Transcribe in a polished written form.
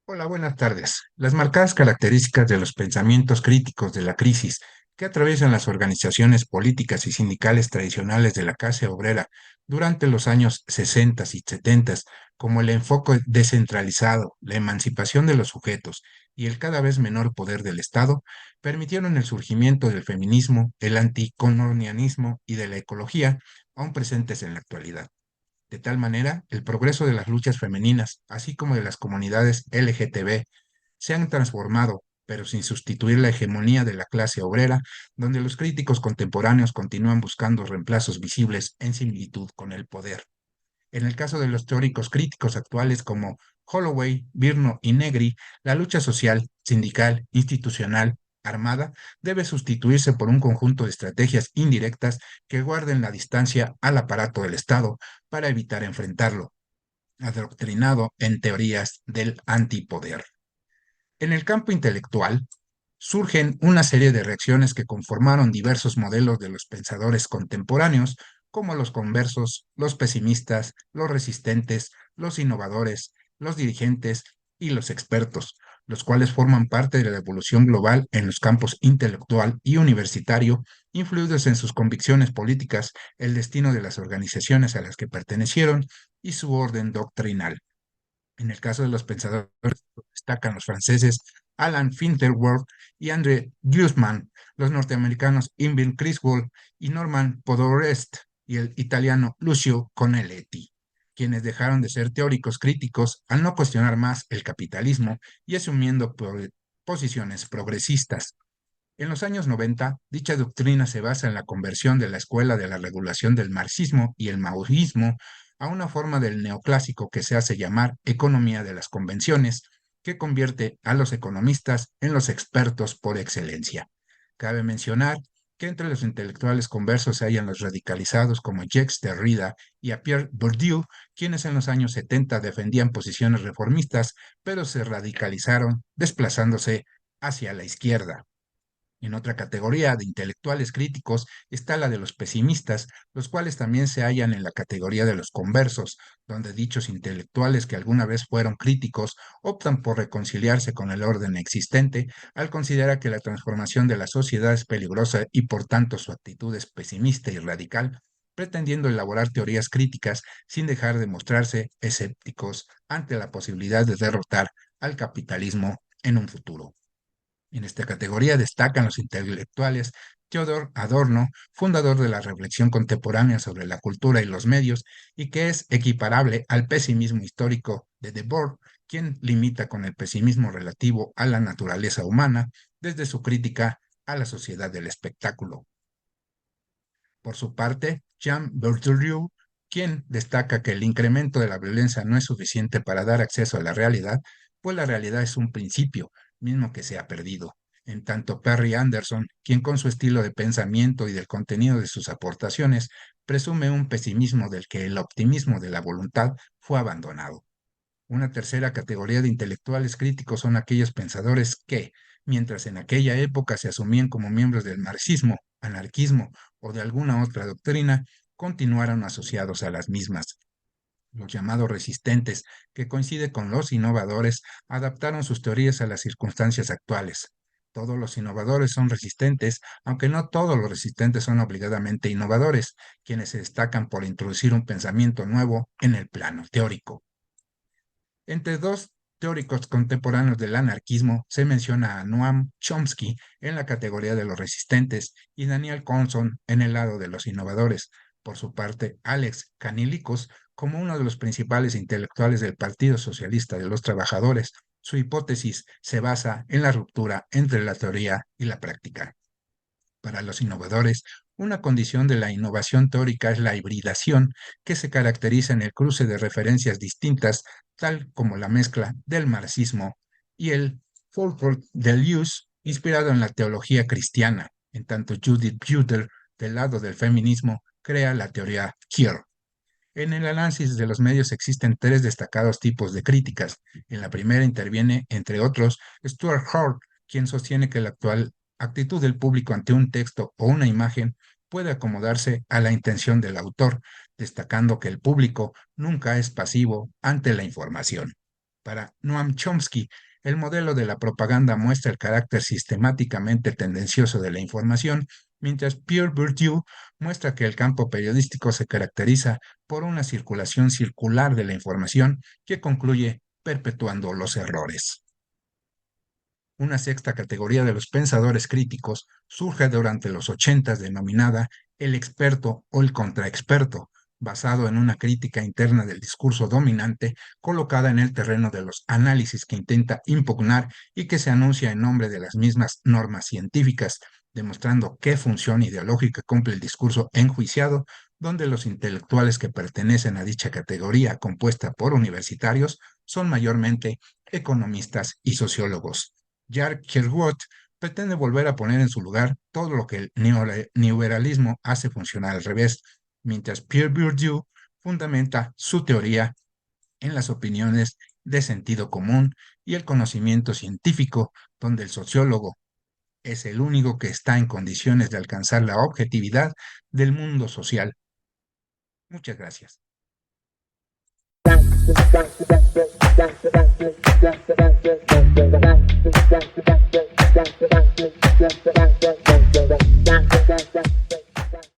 Hola, buenas tardes. Las marcadas características de los pensamientos críticos de la crisis que atraviesan las organizaciones políticas y sindicales tradicionales de la clase obrera durante los años 60 y 70, como el enfoque descentralizado, la emancipación de los sujetos y el cada vez menor poder del Estado, permitieron el surgimiento del feminismo, el anticolonialismo y de la ecología, aún presentes en la actualidad. De tal manera, el progreso de las luchas femeninas, así como de las comunidades LGTB, se han transformado, pero sin sustituir la hegemonía de la clase obrera, donde los críticos contemporáneos continúan buscando reemplazos visibles en similitud con el poder. En el caso de los teóricos críticos actuales como Holloway, Virno y Negri, la lucha social, sindical, institucional, armada, debe sustituirse por un conjunto de estrategias indirectas que guarden la distancia al aparato del Estado para evitar enfrentarlo, adoctrinado en teorías del antipoder. En el campo intelectual, surgen una serie de reacciones que conformaron diversos modelos de los pensadores contemporáneos, como los conversos, los pesimistas, los resistentes, los innovadores, los dirigentes y los expertos, los cuales forman parte de la evolución global en los campos intelectual y universitario, influidos en sus convicciones políticas, el destino de las organizaciones a las que pertenecieron y su orden doctrinal. En el caso de los pensadores, destacan los franceses Alan Fintelwolf y André Glusman, los norteamericanos Irving Criswell y Norman Podorest, y el italiano Lucio Conelletti, quienes dejaron de ser teóricos críticos al no cuestionar más el capitalismo y asumiendo posiciones progresistas. En los años 90, dicha doctrina se basa en la conversión de la escuela de la regulación del marxismo y el maoísmo a una forma del neoclásico que se hace llamar economía de las convenciones, que convierte a los economistas en los expertos por excelencia. Cabe mencionar que entre los intelectuales conversos se hallan los radicalizados como Jacques Derrida y a Pierre Bourdieu, quienes en los años 70 defendían posiciones reformistas, pero se radicalizaron desplazándose hacia la izquierda. En otra categoría de intelectuales críticos está la de los pesimistas, los cuales también se hallan en la categoría de los conversos, donde dichos intelectuales que alguna vez fueron críticos optan por reconciliarse con el orden existente al considerar que la transformación de la sociedad es peligrosa y por tanto su actitud es pesimista y radical, pretendiendo elaborar teorías críticas sin dejar de mostrarse escépticos ante la posibilidad de derrotar al capitalismo en un futuro. En esta categoría destacan los intelectuales Theodor Adorno, fundador de la reflexión contemporánea sobre la cultura y los medios, y que es equiparable al pesimismo histórico de Debord, quien limita con el pesimismo relativo a la naturaleza humana desde su crítica a la sociedad del espectáculo. Por su parte, Jean Bourdieu, quien destaca que el incremento de la violencia no es suficiente para dar acceso a la realidad, pues la realidad es un principio, mismo que se ha perdido. En tanto, Perry Anderson, quien con su estilo de pensamiento y del contenido de sus aportaciones, presume un pesimismo del que el optimismo de la voluntad fue abandonado. Una tercera categoría de intelectuales críticos son aquellos pensadores que, mientras en aquella época se asumían como miembros del marxismo, anarquismo o de alguna otra doctrina, continuaron asociados a las mismas. Los llamados resistentes, que coincide con los innovadores, adaptaron sus teorías a las circunstancias actuales. Todos los innovadores son resistentes, aunque no todos los resistentes son obligadamente innovadores, quienes se destacan por introducir un pensamiento nuevo en el plano teórico. Entre dos teóricos contemporáneos del anarquismo se menciona a Noam Chomsky en la categoría de los resistentes y Daniel Coulson en el lado de los innovadores. Por su parte, Alex Kanillikos, como uno de los principales intelectuales del Partido Socialista de los Trabajadores, su hipótesis se basa en la ruptura entre la teoría y la práctica. Para los innovadores, una condición de la innovación teórica es la hibridación, que se caracteriza en el cruce de referencias distintas, tal como la mezcla del marxismo y el folklore del Hughes, inspirado en la teología cristiana, en tanto Judith Butler, del lado del feminismo, crea la teoría queer. En el análisis de los medios existen tres destacados tipos de críticas. En la primera interviene, entre otros, Stuart Hall, quien sostiene que la actual actitud del público ante un texto o una imagen puede acomodarse a la intención del autor, destacando que el público nunca es pasivo ante la información. Para Noam Chomsky, el modelo de la propaganda muestra el carácter sistemáticamente tendencioso de la información, mientras Pierre Bourdieu muestra que el campo periodístico se caracteriza por una circulación circular de la información que concluye perpetuando los errores. Una sexta categoría de los pensadores críticos surge durante los ochentas denominada el experto o el contraexperto, basado en una crítica interna del discurso dominante colocada en el terreno de los análisis que intenta impugnar y que se anuncia en nombre de las mismas normas científicas, demostrando qué función ideológica cumple el discurso enjuiciado, donde los intelectuales que pertenecen a dicha categoría compuesta por universitarios son mayormente economistas y sociólogos. Jacques Kerouac pretende volver a poner en su lugar todo lo que el neoliberalismo hace funcionar al revés, mientras Pierre Bourdieu fundamenta su teoría en las opiniones de sentido común y el conocimiento científico, donde el sociólogo es el único que está en condiciones de alcanzar la objetividad del mundo social. Muchas gracias.